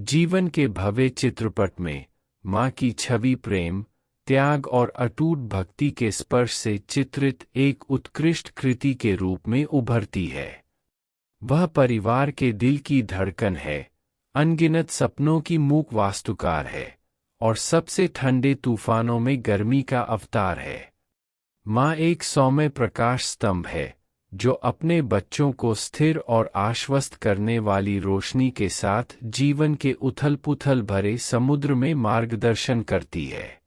जीवन के भव्य चित्रपट में माँ की छवि प्रेम, त्याग और अटूट भक्ति के स्पर्श से चित्रित एक उत्कृष्ट कृति के रूप में उभरती है। वह परिवार के दिल की धड़कन है, अनगिनत सपनों की मूक वास्तुकार है और सबसे ठंडे तूफानों में गर्मी का अवतार है। माँ एक सौम्य प्रकाश स्तंभ है जो अपने बच्चों को स्थिर और आश्वस्त करने वाली रोशनी के साथ जीवन के उथल-पुथल भरे समुद्र में मार्गदर्शन करती है।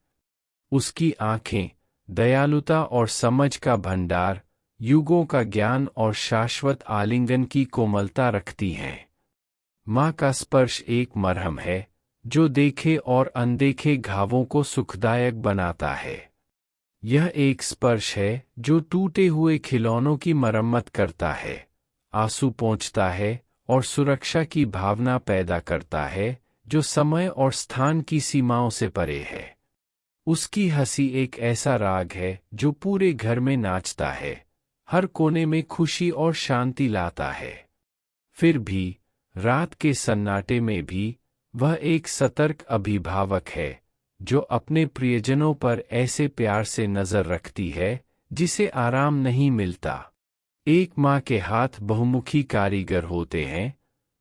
उसकी आंखें दयालुता और समझ का भंडार, युगों का ज्ञान और शाश्वत आलिंगन की कोमलता रखती हैं। माँ का स्पर्श एक मरहम है जो देखे और अनदेखे घावों को सुखदायक बनाता है। यह एक स्पर्श है जो टूटे हुए खिलौनों की मरम्मत करता है, आंसू पोंछता है और सुरक्षा की भावना पैदा करता है जो समय और स्थान की सीमाओं से परे है। उसकी हंसी एक ऐसा राग है जो पूरे घर में नाचता है, हर कोने में खुशी और शांति लाता है। फिर भी रात के सन्नाटे में भी वह एक सतर्क अभिभावक है जो अपने प्रियजनों पर ऐसे प्यार से नजर रखती है जिसे आराम नहीं मिलता। एक माँ के हाथ बहुमुखी कारीगर होते हैं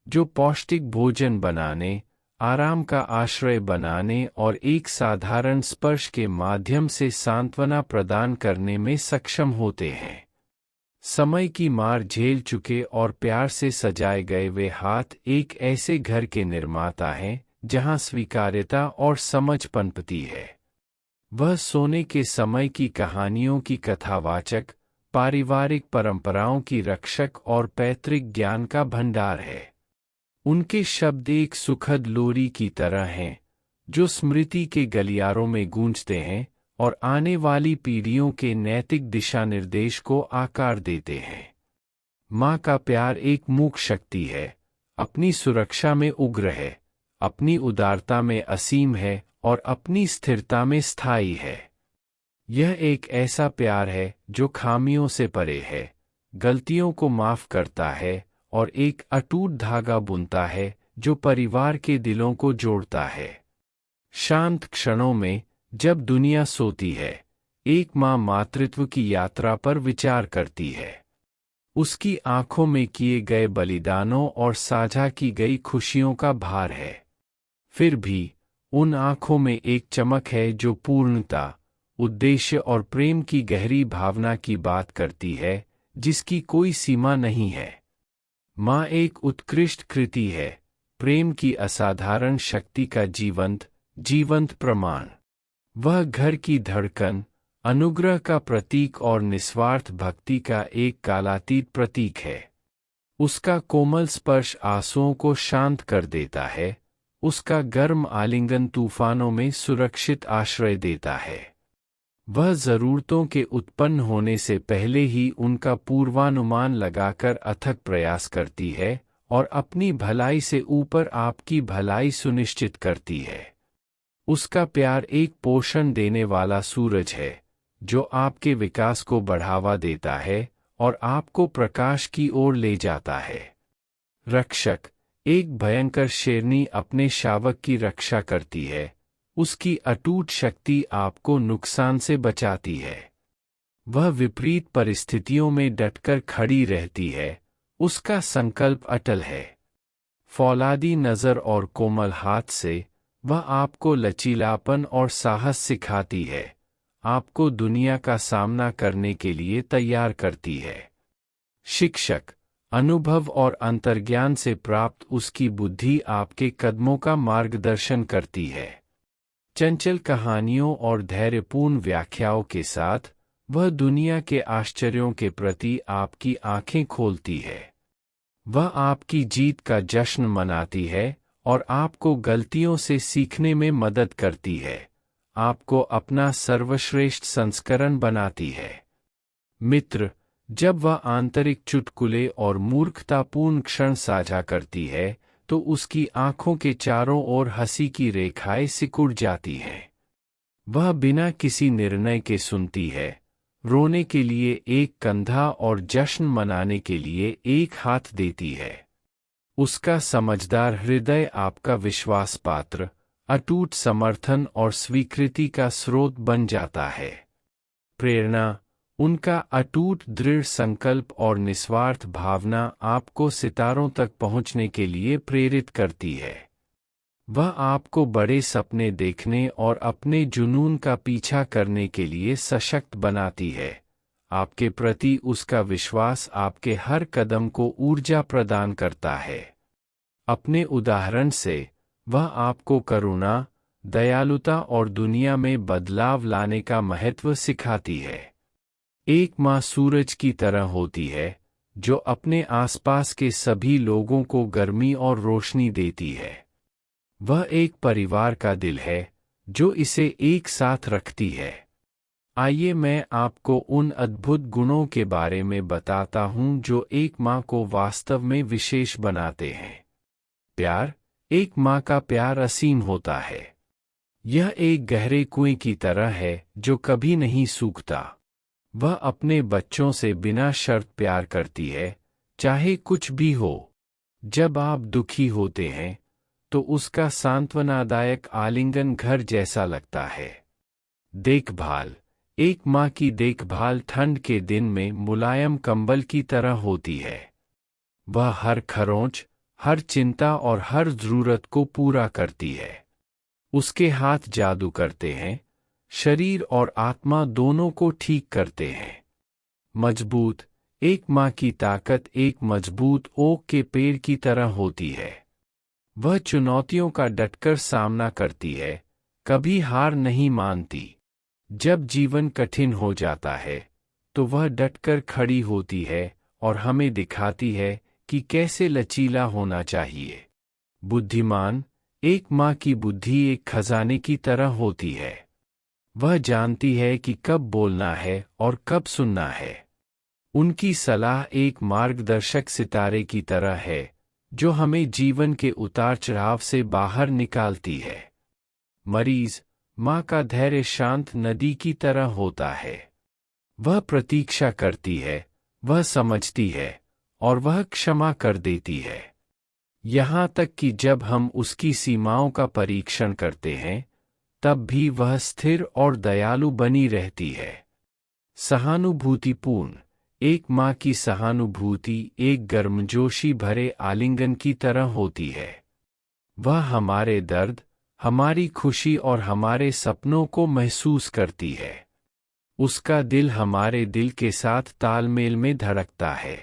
जो पौष्टिक भोजन बनाने, आराम का आश्रय बनाने और एक साधारण स्पर्श के माध्यम से सांत्वना प्रदान करने में सक्षम होते हैं। समय की मार झेल चुके और प्यार से सजाए गए वे हाथ एक ऐसे घर के निर्माता हैं जहां स्वीकार्यता और समझ पनपती है। वह सोने के समय की कहानियों की कथावाचक, पारिवारिक परंपराओं की रक्षक और पैतृक ज्ञान का भंडार है। उनके शब्द एक सुखद लोरी की तरह हैं जो स्मृति के गलियारों में गूंजते हैं और आने वाली पीढ़ियों के नैतिक दिशा निर्देश को आकार देते हैं। माँ का प्यार एक मूक शक्ति है, अपनी सुरक्षा में उग्र है, अपनी उदारता में असीम है और अपनी स्थिरता में स्थायी है। यह एक ऐसा प्यार है जो खामियों से परे है, गलतियों को माफ करता है और एक अटूट धागा बुनता है जो परिवार के दिलों को जोड़ता है। शांत क्षणों में जब दुनिया सोती है, एक माँ मातृत्व की यात्रा पर विचार करती है। उसकी आंखों में किए गए बलिदानों और साझा की गई खुशियों का भार है। फिर भी उन आंखों में एक चमक है जो पूर्णता, उद्देश्य और प्रेम की गहरी भावना की बात करती है जिसकी कोई सीमा नहीं है। माँ एक उत्कृष्ट कृति है, प्रेम की असाधारण शक्ति का जीवंत प्रमाण। वह घर की धड़कन, अनुग्रह का प्रतीक और निस्वार्थ भक्ति का एक कालातीत प्रतीक है। उसका कोमल स्पर्श आंसुओं को शांत कर देता है, उसका गर्म आलिंगन तूफानों में सुरक्षित आश्रय देता है। वह जरूरतों के उत्पन्न होने से पहले ही उनका पूर्वानुमान लगाकर अथक प्रयास करती है और अपनी भलाई से ऊपर आपकी भलाई सुनिश्चित करती है। उसका प्यार एक पोषण देने वाला सूरज है जो आपके विकास को बढ़ावा देता है और आपको प्रकाश की ओर ले जाता है। रक्षक, एक भयंकर शेरनी अपने शावक की रक्षा करती है, उसकी अटूट शक्ति आपको नुकसान से बचाती है। वह विपरीत परिस्थितियों में डटकर खड़ी रहती है, उसका संकल्प अटल है। फौलादी नज़र और कोमल हाथ से वह आपको लचीलापन और साहस सिखाती है, आपको दुनिया का सामना करने के लिए तैयार करती है। शिक्षक, अनुभव और अंतर्ज्ञान से प्राप्त उसकी बुद्धि आपके कदमों का मार्गदर्शन करती है। चंचल कहानियों और धैर्यपूर्ण व्याख्याओं के साथ वह दुनिया के आश्चर्यों के प्रति आपकी आंखें खोलती है। वह आपकी जीत का जश्न मनाती है और आपको गलतियों से सीखने में मदद करती है, आपको अपना सर्वश्रेष्ठ संस्करण बनाती है। मित्र, जब वह आंतरिक चुटकुले और मूर्खतापूर्ण क्षण साझा करती है तो उसकी आंखों के चारों ओर हंसी की रेखाएं सिकुड़ जाती हैं। वह बिना किसी निर्णय के सुनती है, रोने के लिए एक कंधा और जश्न मनाने के लिए एक हाथ देती है। उसका समझदार हृदय आपका विश्वास पात्र, अटूट समर्थन और स्वीकृति का स्रोत बन जाता है। प्रेरणा, उनका अटूट दृढ़ संकल्प और निस्वार्थ भावना आपको सितारों तक पहुंचने के लिए प्रेरित करती है। वह आपको बड़े सपने देखने और अपने जुनून का पीछा करने के लिए सशक्त बनाती है। आपके प्रति उसका विश्वास आपके हर कदम को ऊर्जा प्रदान करता है। अपने उदाहरण से वह आपको करुणा, दयालुता और दुनिया में बदलाव लाने का महत्व सिखाती है। एक माँ सूरज की तरह होती है जो अपने आसपास के सभी लोगों को गर्मी और रोशनी देती है। वह एक परिवार का दिल है जो इसे एक साथ रखती है। आइए मैं आपको उन अद्भुत गुणों के बारे में बताता हूँ जो एक माँ को वास्तव में विशेष बनाते हैं। प्यार, एक माँ का प्यार असीम होता है। यह एक गहरे कुएं की तरह है जो कभी नहीं सूखता। वह अपने बच्चों से बिना शर्त प्यार करती है, चाहे कुछ भी हो। जब आप दुखी होते हैं तो उसका सांत्वनादायक आलिंगन घर जैसा लगता है। देखभाल, एक माँ की देखभाल ठंड के दिन में मुलायम कंबल की तरह होती है। वह हर खरोंच, हर चिंता और हर जरूरत को पूरा करती है। उसके हाथ जादू करते हैं, शरीर और आत्मा दोनों को ठीक करते हैं। मजबूत, एक माँ की ताकत एक मजबूत ओक के पेड़ की तरह होती है। वह चुनौतियों का डटकर सामना करती है, कभी हार नहीं मानती। जब जीवन कठिन हो जाता है तो वह डटकर खड़ी होती है और हमें दिखाती है कि कैसे लचीला होना चाहिए। बुद्धिमान, एक माँ की बुद्धि एक खजाने की तरह होती है। वह जानती है कि कब बोलना है और कब सुनना है। उनकी सलाह एक मार्गदर्शक सितारे की तरह है जो हमें जीवन के उतार चढ़ाव से बाहर निकालती है। मरीज, माँ का धैर्य शांत नदी की तरह होता है। वह प्रतीक्षा करती है, वह समझती है और वह क्षमा कर देती है। यहाँ तक कि जब हम उसकी सीमाओं का परीक्षण करते हैं तब भी वह स्थिर और दयालु बनी रहती है। सहानुभूतिपूर्ण, एक माँ की सहानुभूति एक गर्मजोशी भरे आलिंगन की तरह होती है। वह हमारे दर्द, हमारी खुशी और हमारे सपनों को महसूस करती है। उसका दिल हमारे दिल के साथ तालमेल में धड़कता है।